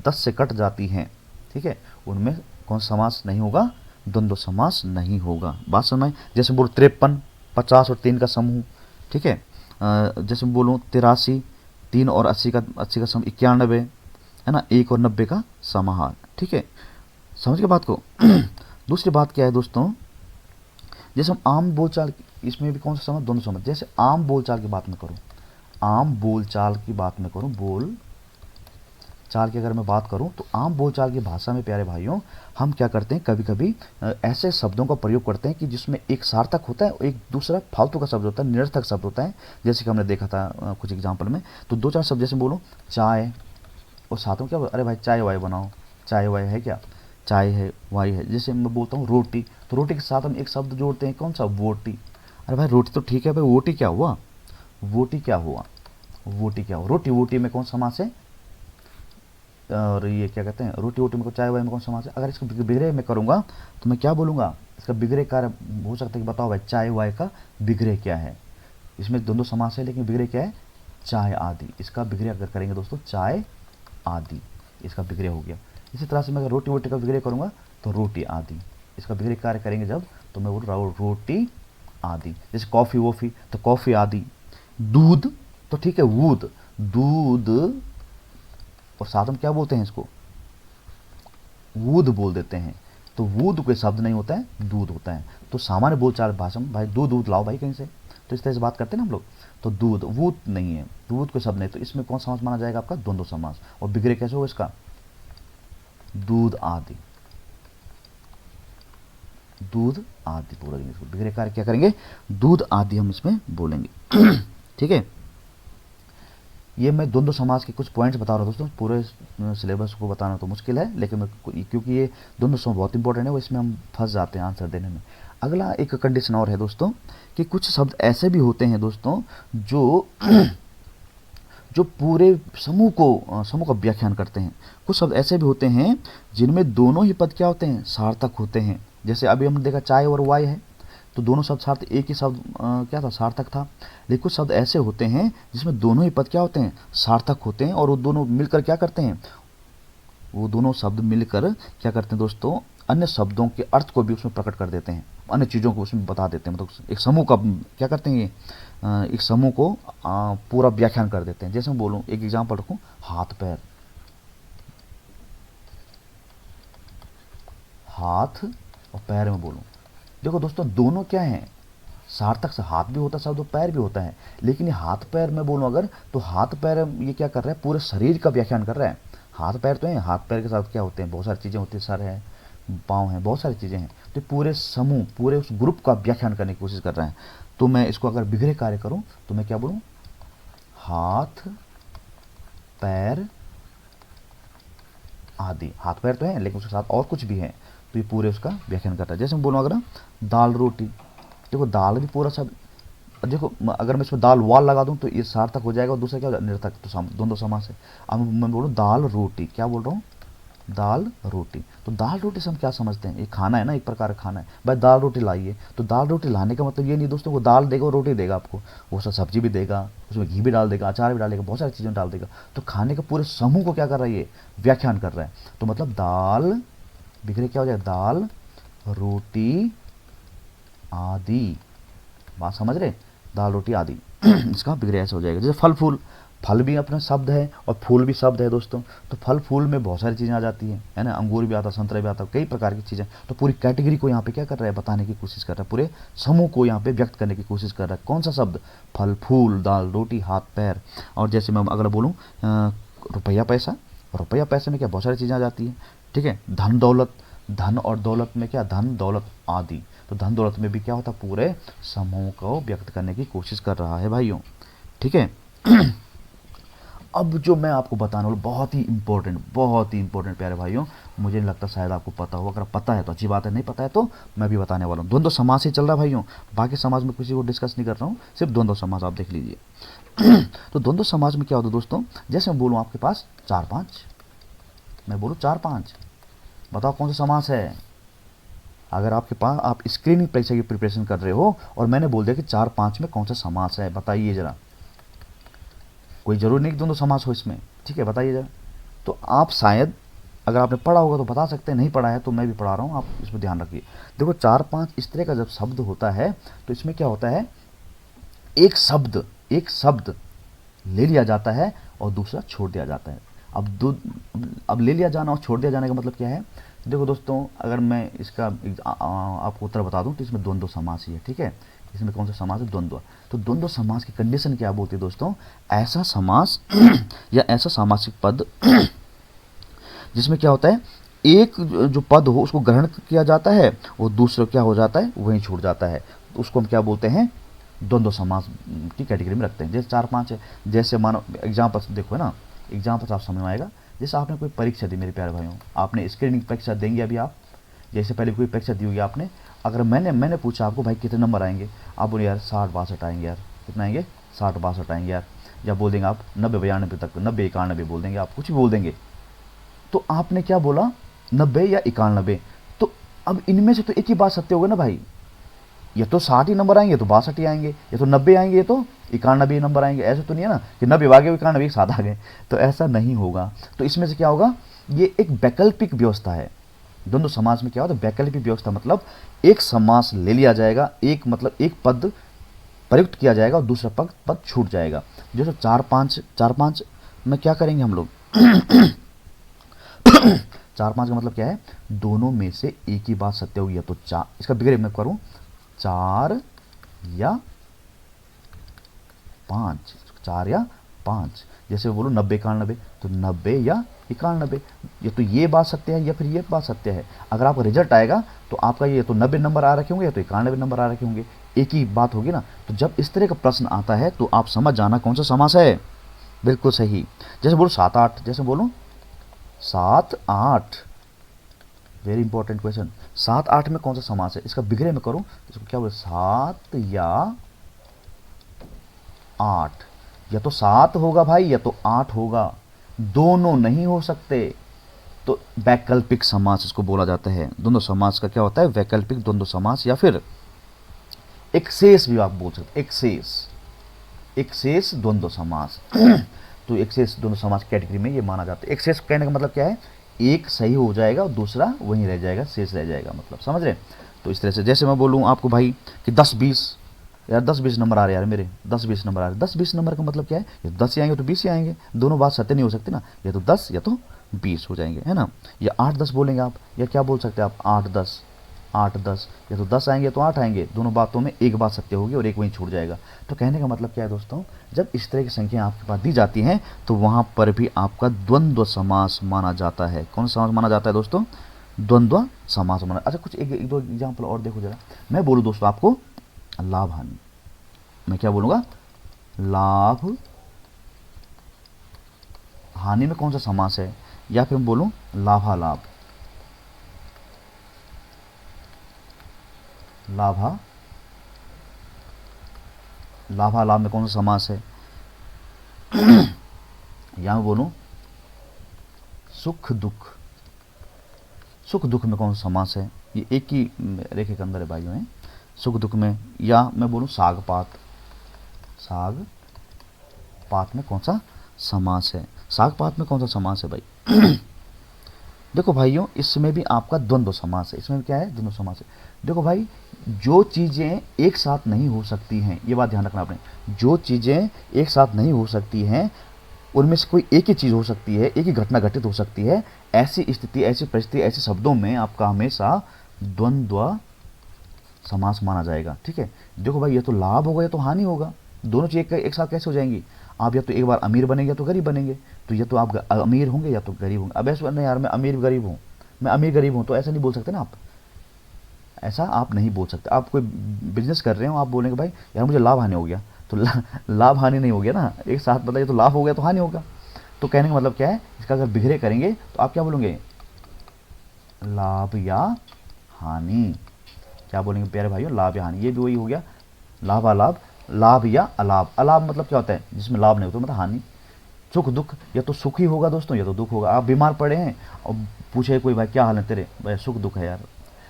10 से कट जाती हैं, ठीक है, उनमें कौन समास नहीं होगा, द्वंद्व समास नहीं होगा। बात समझ, जैसे बोलो 53, 50 और 3 का समूह, ठीक है। जैसे बोलूँ 83, 3 और 80 का समूह, 91, है ना, 1 और 90 का समाहार, ठीक है। समझ के बात को। दूसरी बात क्या है दोस्तों, जैसे हम आम बोलचाल, इसमें भी कौन सा समझ, दोनों समझ। जैसे आम बोलचाल की बात मैं करूं, बोलचाल की अगर मैं बात करूं, तो आम बोलचाल की भाषा में प्यारे भाइयों हम क्या करते हैं, कभी कभी ऐसे शब्दों का प्रयोग करते हैं कि जिसमें एक सार्थक होता है और एक दूसरा फालतू का शब्द होता है, निरर्थक शब्द होता है। जैसे कि हमने देखा था कुछ एग्जाम्पल में, तो 2-4 शब्द, जैसे बोलो चाय, और साथ में क्या, अरे भाई चाय वाय बनाओ, चाय वाय है क्या, चाय है, वाई है। जैसे मैं बोलता हूँ रोटी, तो रोटी के साथ हम एक शब्द जोड़ते हैं, कौन सा, वोटी। अरे भाई रोटी तो ठीक है भाई, वोटी क्या हुआ, रोटी में कौन समास है, और ये क्या कहते हैं, रोटी में चाय वाय में कौन समास है। अगर इसको बिगड़े में करूँगा तो मैं क्या बोलूँगा, इसका बिगड़े कार्य हो सकता है कि बताओ भाई चाय वाय का बिगड़े क्या है। इसमें दोनों समास है लेकिन बिगड़े क्या है, चाय आदि। इसका बिगड़े अगर करेंगे दोस्तों, चाय आदि, इसका बिगड़े हो गया। इसी तरह से मैं अगर रोटी का विग्रह करूँगा तो रोटी आदि, इसका विग्रह कार्य करेंगे जब, तो मैं बोल रहा हूँ रोटी आदि। जैसे कॉफ़ी वॉफ़ी, तो कॉफ़ी आदि। दूध, तो ठीक है, दूध, और साथ में क्या बोलते हैं इसको, वूद बोल देते हैं। तो वूद कोई शब्द नहीं होता है, दूध होता है। तो सामान्य बोलचाल भाषा में भाई दूध लाओ भाई कहीं से, तो इस तरह से बात करते हैं ना हम लोग। तो दूध, वूद नहीं है, दूध कोई शब्द नहीं, तो इसमें कौन समास माना जाएगा आपका, द्वंद्व समास। और बिगड़े कैसे होगा इसका, दूध आदि पूरा दिन इसको बिगड़े कार्य क्या करेंगे, दूध आदि हम इसमें बोलेंगे। ठीक है, ये मैं द्वंद्व समास के कुछ पॉइंट्स बता रहा हूँ दोस्तों। पूरे सिलेबस को बताना तो मुश्किल है, लेकिन क्योंकि ये द्वंद्व समास बहुत इंपॉर्टेंट है, वो इसमें हम फंस जाते हैं आंसर देने में। अगला एक कंडीशन और है दोस्तों, कि कुछ शब्द ऐसे भी होते हैं दोस्तों जो जो पूरे समूह का व्याख्यान करते हैं। कुछ शब्द ऐसे भी होते हैं जिनमें दोनों ही पद क्या होते हैं, सार्थक होते हैं। जैसे अभी हमने देखा चाय और वाय है, तो दोनों शब्द सार्थक, एक ही शब्द क्या था, सार्थक था। लेकिन कुछ शब्द ऐसे होते हैं जिसमें दोनों ही पद क्या होते हैं, सार्थक होते हैं, और वो दोनों मिलकर क्या करते हैं, वो दोनों शब्द मिलकर क्या करते हैं दोस्तों, अन्य शब्दों के अर्थ को भी उसमें प्रकट कर देते हैं, अन्य चीज़ों को उसमें बता देते हैं। मतलब एक समूह का क्या करते हैं, ये एक समूह को पूरा व्याख्यान कर देते हैं। जैसे मैं बोलूँ, एक एग्जाम्पल रखूँ, हाथ पैर, हाथ और पैर में बोलूँ, देखो दोस्तों दोनों क्या हैं, सार्थक से, हाथ भी होता है शब्द और पैर भी होता है। लेकिन ये हाथ पैर में बोलूँ अगर, तो हाथ पैर ये क्या कर रहा है, पूरे शरीर का व्याख्यान कर रहा है। हाथ पैर तो है, हाथ पैर के साथ क्या होते हैं, बहुत सारी चीज़ें होती है, सर है, पाँव हैं, बहुत सारी चीज़ें हैं। तो पूरे समूह, पूरे उस ग्रुप का व्याख्यान करने की कोशिश कर रहे हैं। तो मैं इसको अगर बिगड़े कार्य करूँ तो मैं क्या बोलूँ, हाथ पैर आदि। हाथ पैर तो है लेकिन उसके साथ और कुछ भी है, तो ये पूरे उसका व्याख्यान करता है। जैसे मैं बोलूँ अगर दाल रोटी, देखो दाल भी पूरा सब, देखो अगर मैं इसमें दाल वाल लगा दूं तो ये सार्थक हो जाएगा और दूसरा क्या हो जाएगा, निर्थक। तो दोनों समास है। अब मैं बोलूँ दाल रोटी, क्या बोल रहा हूँ, दाल रोटी। तो दाल रोटी से हम क्या समझते हैं, ये खाना है ना, एक प्रकार का खाना है। भाई दाल रोटी लाइए, तो दाल रोटी लाने का मतलब ये नहीं दोस्तों वो दाल देगा और रोटी देगा आपको, वो सब सब्जी भी देगा, उसमें घी भी डाल देगा, अचार भी डालेगा, बहुत सारी चीज़ें डाल देगा। तो खाने का पूरे समूह को क्या कर रहा है, ये व्याख्यान कर रहा है। तो मतलब दाल बिगड़े क्या हो जाएगा, दाल रोटी आदि। बात समझ रहे, दाल रोटी आदि इसका बिगड़े ऐसे हो जाएगा। जैसे फल फूल, फल भी अपना शब्द है और फूल भी शब्द है दोस्तों। तो फल फूल में बहुत सारी चीज़ें आ जाती है ना, अंगूर भी आता, संतरा भी आता, कई प्रकार की चीज़ें। तो पूरी कैटेगरी को यहाँ पे क्या कर रहा है, बताने की कोशिश कर रहा है, पूरे समूह को यहाँ पे व्यक्त करने की कोशिश कर रहा है। कौन सा शब्द, फल फूल, दाल रोटी, हाथ पैर। और जैसे मैं अगर बोलूँ रुपया पैसा, रुपया पैसे में क्या बहुत सारी चीज़ें आ जाती हैं, ठीक है। धन दौलत, धन और दौलत में क्या, धन दौलत आदि। तो धन दौलत में भी क्या होता है, पूरे समूह को व्यक्त करने की कोशिश कर रहा है भाइयों, ठीक है। अब जो मैं आपको बताने वाला बहुत ही इंपॉर्टेंट प्यारे भाइयों, मुझे नहीं लगता शायद आपको पता हो, अगर पता है तो अच्छी बात है, नहीं पता है तो मैं भी बताने वाला हूँ। द्वंद्व समास ही चल रहा है भाइयों, बाकी समाज में किसी को डिस्कस नहीं कर रहा हूँ, सिर्फ द्वंद्व समास आप देख लीजिए। तो द्वंद्व समाज में क्या होता है दोस्तों, जैसे मैं बोलूँ आपके पास 4-5, मैं बोलूँ 4-5, बताओ कौन सा समास है। अगर आपके पास, आप स्क्रीनिंग परीक्षा की प्रिपरेशन कर रहे हो और मैंने बोल दिया कि 4-5 में कौन सा समास है, बताइए जरा। कोई जरूरी नहीं कि दोनों समास हो इसमें, ठीक है, बताइए जरा। तो आप शायद अगर आपने पढ़ा होगा तो बता सकते हैं, नहीं पढ़ा है तो मैं भी पढ़ा रहा हूँ, आप इसमें ध्यान रखिए। देखो 4-5 इस तरह का जब शब्द होता है तो इसमें क्या होता है, एक शब्द ले लिया जाता है और दूसरा छोड़ दिया जाता है। अब ले लिया जाना और छोड़ दिया जाने का मतलब क्या है, देखो दोस्तों अगर मैं इसका आपको उत्तर बता दूं तो इसमें द्वंद्व समास ही है, ठीक है। इसमें कौन सा समास है, द्वंद्व। तो द्वंद्व समास की कंडीशन क्या बोलती है दोस्तों, ऐसा समास या ऐसा सामासिक पद जिसमें क्या होता है, एक जो पद हो उसको ग्रहण किया जाता है और दूसरा क्या हो जाता है, वहीं छूट जाता है। तो उसको हम क्या बोलते हैं, द्वंद्व समास की कैटेगरी में रखते हैं। जैसे 4-5 है, जैसे मानो एग्जाम्पल देखो है ना, एग्जाम्पल आप समझ में आएगा। जैसे आपने कोई परीक्षा दी मेरे प्यारे भाइयों, आपने स्क्रीनिंग परीक्षा देंगे अभी आप, जैसे पहले कोई परीक्षा दी होगी आपने, अगर मैंने पूछा आपको भाई कितने नंबर आएंगे, आप बोले यार 60-62 आएंगे यार, कितना आएंगे 60-62 आएंगे यार, या बोल देंगे आप 90-92 तक, 90-91 बोल देंगे, आप कुछ भी बोल देंगे। तो आपने क्या बोला, 90 या 91। तो अब इनमें से तो एक ही बात सत्य होगा ना भाई, या तो 60 ही नंबर आएंगे, तो 62 ही आएंगे, या तो 90 आएंगे, या तो 91 नंबर आएंगे। ऐसा तो नहीं है ना कि 90 आ गए 91 साथ आ गए, तो ऐसा नहीं होगा। तो इसमें से क्या होगा, ये एक वैकल्पिक व्यवस्था है। दोनों समास में क्या होता है, वैकल्पिक व्यवस्था, मतलब एक समास ले लिया जाएगा, एक मतलब एक पद प्रयुक्त किया जाएगा और दूसरा पद छूट जाएगा। जैसे 4-5 में क्या करेंगे हम लोग 4-5 का मतलब क्या है, दोनों में से एक ही बात सत्य होगी, या तो चार, इसका बिगड़े मैं करूं 4 या 5, 4 या 5। जैसे बोलो 90-91, तो 90 या 91, या तो ये बात सत्य है या फिर ये बात सत्य है। अगर आपका रिजल्ट आएगा तो आपका ये तो 90 नंबर आ रखे होंगे या तो 91 नंबर आ रखे होंगे, एक ही बात होगी ना। तो जब इस तरह का प्रश्न आता है तो आप समझ जाना कौन सा समास है, बिल्कुल सही। जैसे बोलो 7-8, जैसे बोलो 7-8, वेरी इंपॉर्टेंट क्वेश्चन। 7-8 में कौन सा समास है, इसका बिगड़े में करूं तो इसको क्या बोले, 7 या 8। या तो 7 होगा भाई या तो 8 होगा, दोनों नहीं हो सकते। तो वैकल्पिक समास इसको बोला जाता है। द्वंद्व समास का क्या होता है? वैकल्पिक द्वंद्व समास, या फिर एक्सेस भी आप बोल सकते, एक्सेस द्वंद्व समास। तो एक्सेस द्वंद्व समास कैटेगरी में ये माना जाता है। एक्सेस कहने का मतलब क्या है? एक सही हो जाएगा और दूसरा वहीं रह जाएगा, शेष रह जाएगा, मतलब समझ रहे? तो इस तरह से जैसे मैं बोलूँ आपको भाई कि 10-20, यार 10-20 नंबर आ रहे यार मेरे, 10-20 नंबर आ रहे। 10-20 नंबर का मतलब क्या है? या तो 10 ही आएंगे तो 20 ही आएंगे, दोनों बात सत्य नहीं हो सकती ना। या तो 10 या तो 20 हो जाएंगे, है ना। या 8-10 बोलेंगे आप, या क्या बोल सकते हैं आप? 8-10, 8-10, या तो 10 आएंगे तो 8 आएंगे, दोनों बातों में एक बात सत्य होगी और एक वहीं छूट जाएगा। तो कहने का मतलब क्या है दोस्तों? जब इस तरह की संख्या आपके पास दी जाती हैं तो वहाँ पर भी आपका द्वंद्व समास माना जाता है। कौन सा समास माना जाता है दोस्तों? द्वंद्व समास माना। अच्छा, कुछ एक दो एग्जाम्पल और देखो जरा। मैं बोलूँ दोस्तों आपको लाभ हानि, मैं क्या बोलूँगा? लाभ हानि में कौन सा समास है? या फिर मैं बोलूँ लाभालाभ, लाभालाभ में कौन सा समास है? या मैं बोलूँ सुख दुख, सुख दुख में कौन सा समास है? ये एक ही रेखे के अंदर है भाइयों हैं, सुख दुख में। या मैं बोलूँ साग पात, साग पात में कौन सा समास है? साग पात में कौन सा समास है भाई? देखो भाइयों, इसमें भी आपका द्वंद्व समास है। इसमें भी क्या है? द्वंद्व समास है। देखो भाई, जो चीज़ें एक साथ नहीं हो सकती हैं, ये बात ध्यान रखना आपने, जो चीज़ें एक साथ नहीं हो सकती हैं उनमें से कोई एक ही चीज़ हो सकती है, एक ही घटना घटित हो सकती है। ऐसी स्थिति, ऐसी परिस्थिति, ऐसे शब्दों में आपका हमेशा द्वंद्व समास माना जाएगा। ठीक है, देखो भाई, ये तो लाभ होगा या तो हानि होगा, दोनों चीज़ एक साथ कैसे हो जाएंगी? आप या तो एक बार अमीर बनेंगे या तो गरीब बनेंगे। तो या तो आप अमीर होंगे या तो गरीब होंगे। अब ऐसा नहीं यार, मैं अमीर गरीब हूँ, मैं अमीर गरीब हूँ, तो ऐसा नहीं बोल सकते ना आप, ऐसा आप नहीं बोल सकते। आप कोई बिजनेस कर रहे हो, आप बोलेंगे भाई यार मुझे लाभ हानि हो गया, तो लाभ हानि नहीं हो गया ना, एक साथ बताइए, तो लाभ हो गया तो हानि होगा। तो कहने का मतलब क्या है? इसका अगर बिखरे करेंगे तो आप क्या बोलोगे? लाभ या हानि। क्या बोलेंगे प्यारे भाइयों? लाभ या हानि। ये भी वही हो गया, लाभालाभ, लाभ या अलाभ। अलाभ मतलब क्या होता है? जिसमें लाभ नहीं होता, मतलब हानि। सुख दुख, या तो सुख ही होगा दोस्तों या तो दुख होगा। आप बीमार पड़े हैं और पूछे कोई भाई क्या हाल है तेरे, भाई सुख दुख है यार।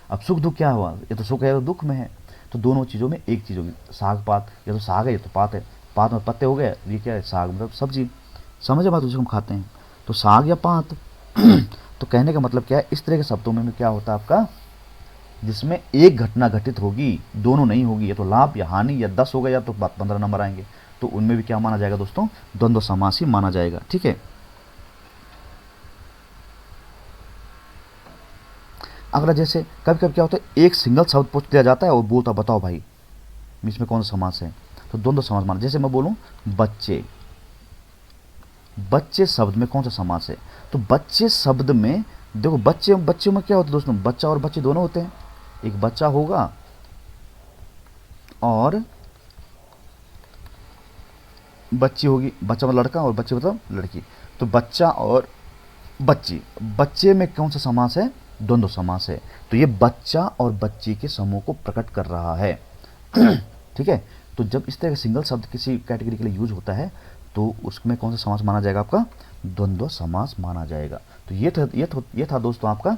अब सुख दुख क्या हुआ? ये तो सुख है या तो दुख में है। तो दोनों चीज़ों में एक चीज़ होगी। साग पात, या तो साग है या तो पात है। पात में पत्ते हो गए, ये क्या है? साग मतलब सब्जी, समझे बात? उसे हम खाते हैं, तो साग या पात। तो कहने का मतलब क्या है? इस तरह के शब्दों में क्या होता है आपका, जिसमें एक घटना घटित होगी, दोनों नहीं होगी, या तो लाभ या हानि, या 10 होगा या तो 15 नंबर आएंगे, तो उनमें भी क्या माना जाएगा दोस्तों? द्वंद्व समास ही माना जाएगा। ठीक है, अगला जैसे कभी कभी क्या होता है, एक सिंगल शब्द पूछ दिया जाता है और बोलता बताओ भाई इसमें कौन सा समास है, तो द्वंद्व समास माना। जैसे मैं बोलूं बच्चे, बच्चे शब्द में कौन सा समास है? तो बच्चे शब्द में देखो, बच्चे बच्चों में क्या होता है दोस्तों? बच्चा और बच्चे दोनों होते हैं। एक बच्चा होगा और बच्ची होगी, बच्चा मतलब लड़का और बच्ची मतलब लड़की। तो बच्चा और बच्ची, बच्चे में कौन सा समास है? द्वंद्व समास है। तो ये बच्चा और बच्ची के समूह को प्रकट कर रहा है। ठीक है, तो जब इस तरह का सिंगल शब्द किसी कैटेगरी के लिए यूज होता है तो उसमें कौन सा समास माना जाएगा? आपका द्वंद्व समास माना जाएगा। तो ये था दोस्तों आपका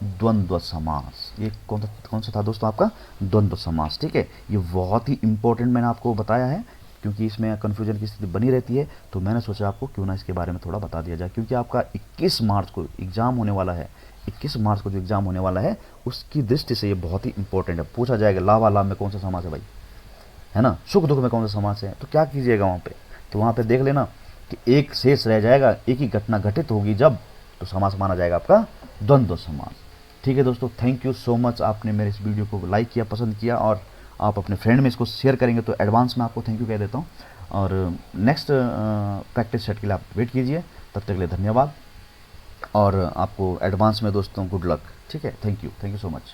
द्वंद्व समास। ये कौन सा था दोस्तों? आपका द्वंद्व समास। ठीक है, ये बहुत ही इंपॉर्टेंट मैंने आपको बताया है, क्योंकि इसमें कन्फ्यूजन की स्थिति बनी रहती है। तो मैंने सोचा आपको क्यों ना इसके बारे में थोड़ा बता दिया जाए, क्योंकि आपका 21 मार्च को एग्ज़ाम होने वाला है। 21 मार्च को जो एग्ज़ाम होने वाला है उसकी दृष्टि से ये बहुत ही इंपॉर्टेंट है। पूछा जाएगा लाभालाभ में कौन सा समास है भाई, है ना, सुख दुख में कौन सा समास है, तो क्या कीजिएगा वहाँ पे? तो वहाँ पे देख लेना कि एक शेष रह जाएगा, एक ही घटना घटित होगी जब, तो समास माना जाएगा आपका द्वंद्व समास। ठीक है दोस्तों, थैंक यू सो मच, आपने मेरे इस वीडियो को लाइक किया, पसंद किया, और आप अपने फ्रेंड में इसको शेयर करेंगे तो एडवांस में आपको थैंक यू कह देता हूँ। और नेक्स्ट प्रैक्टिस सेट के लिए आप वेट कीजिए। तब तक के लिए धन्यवाद, और आपको एडवांस में दोस्तों गुड लक। ठीक है, थैंक यू सो मच।